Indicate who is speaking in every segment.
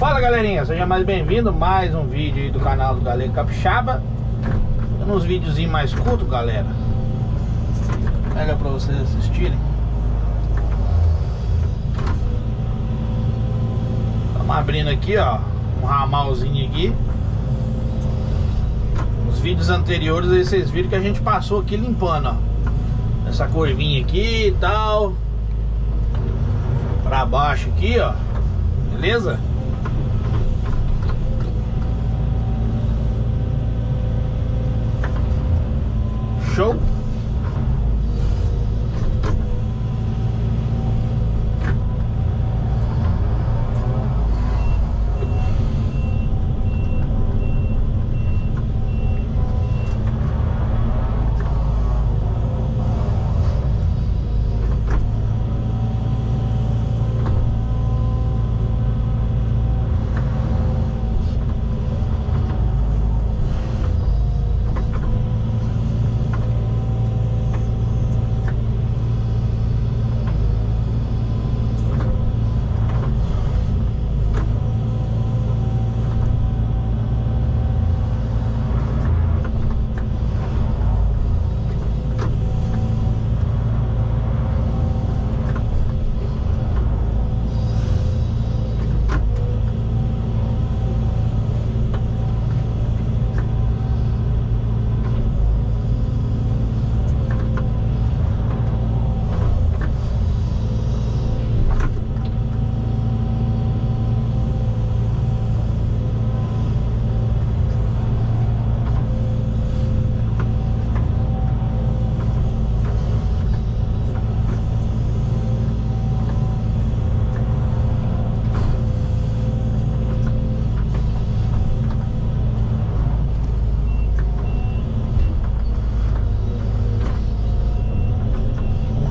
Speaker 1: Fala galerinha, seja mais bem-vindo a mais um vídeo aí do canal do Galego Capixaba. Uns videozinhos mais curtos, galera. Pega pra vocês assistirem. Estamos abrindo aqui, ó, um ramalzinho aqui. Os vídeos anteriores aí vocês viram que a gente passou aqui limpando, ó, essa curvinha aqui e tal, pra baixo aqui, ó. Beleza? Show.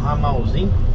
Speaker 1: Ramalzinho.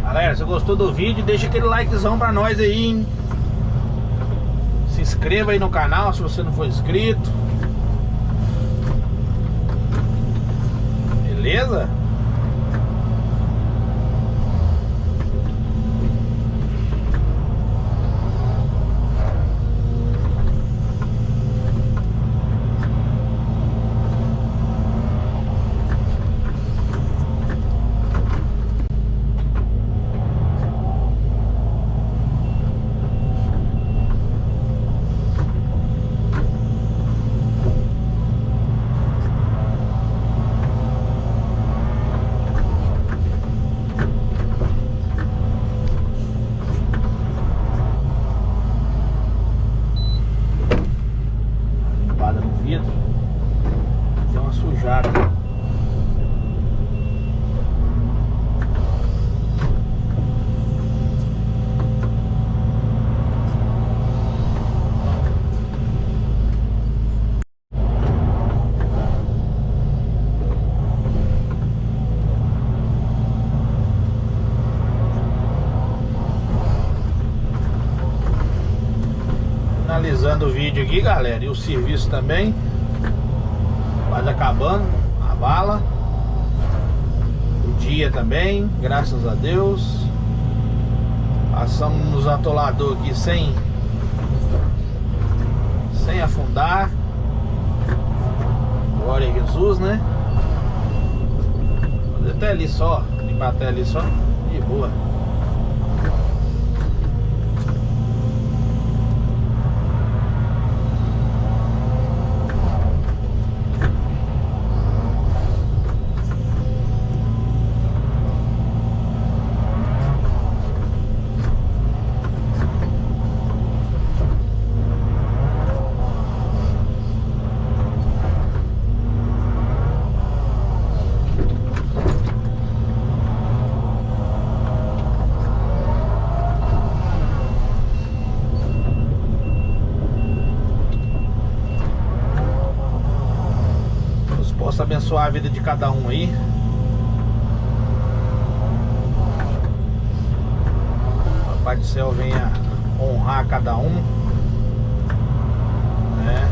Speaker 1: Galera, se gostou do vídeo, deixa aquele likezão pra nós aí, hein? Se inscreva aí no canal se você não for inscrito. Beleza? Finalizando o vídeo aqui, galera. E o serviço também quase acabando. A bala. O dia também, graças a Deus. Passamos nos atolador aqui sem afundar. Glória a Jesus, né? Fazer até ali só, limpar até ali só, de boa. Possa abençoar a vida de cada um aí. O Pai do Céu venha honrar cada um, né?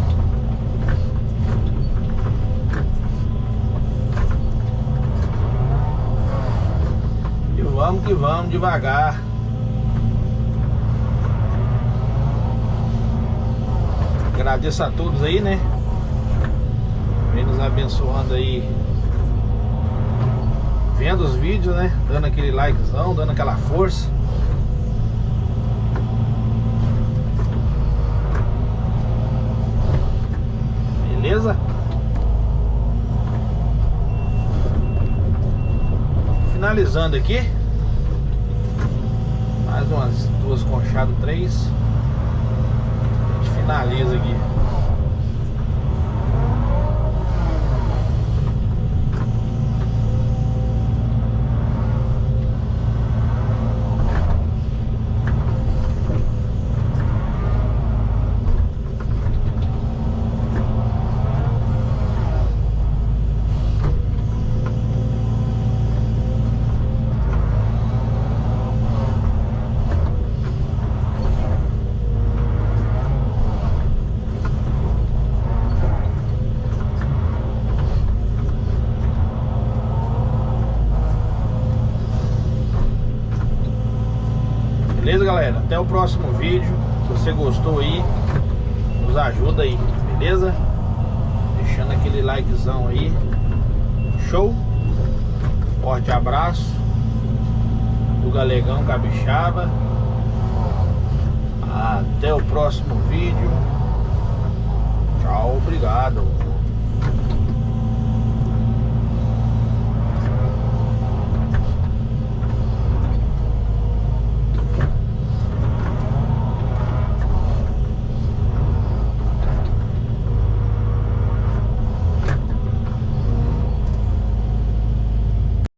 Speaker 1: E que vamos devagar. Agradeço a todos aí, né? Vem nos abençoando aí, vendo os vídeos, né? Dando aquele likezão, dando aquela força. Beleza? Finalizando aqui. Mais umas 2 conchadas, 3. A gente finaliza aqui. Beleza, galera? Até o próximo vídeo. Se você gostou aí, nos ajuda aí, beleza? Deixando aquele likezão aí. Show? Forte abraço do Galegão Capixaba. Até o próximo vídeo. Tchau, obrigado.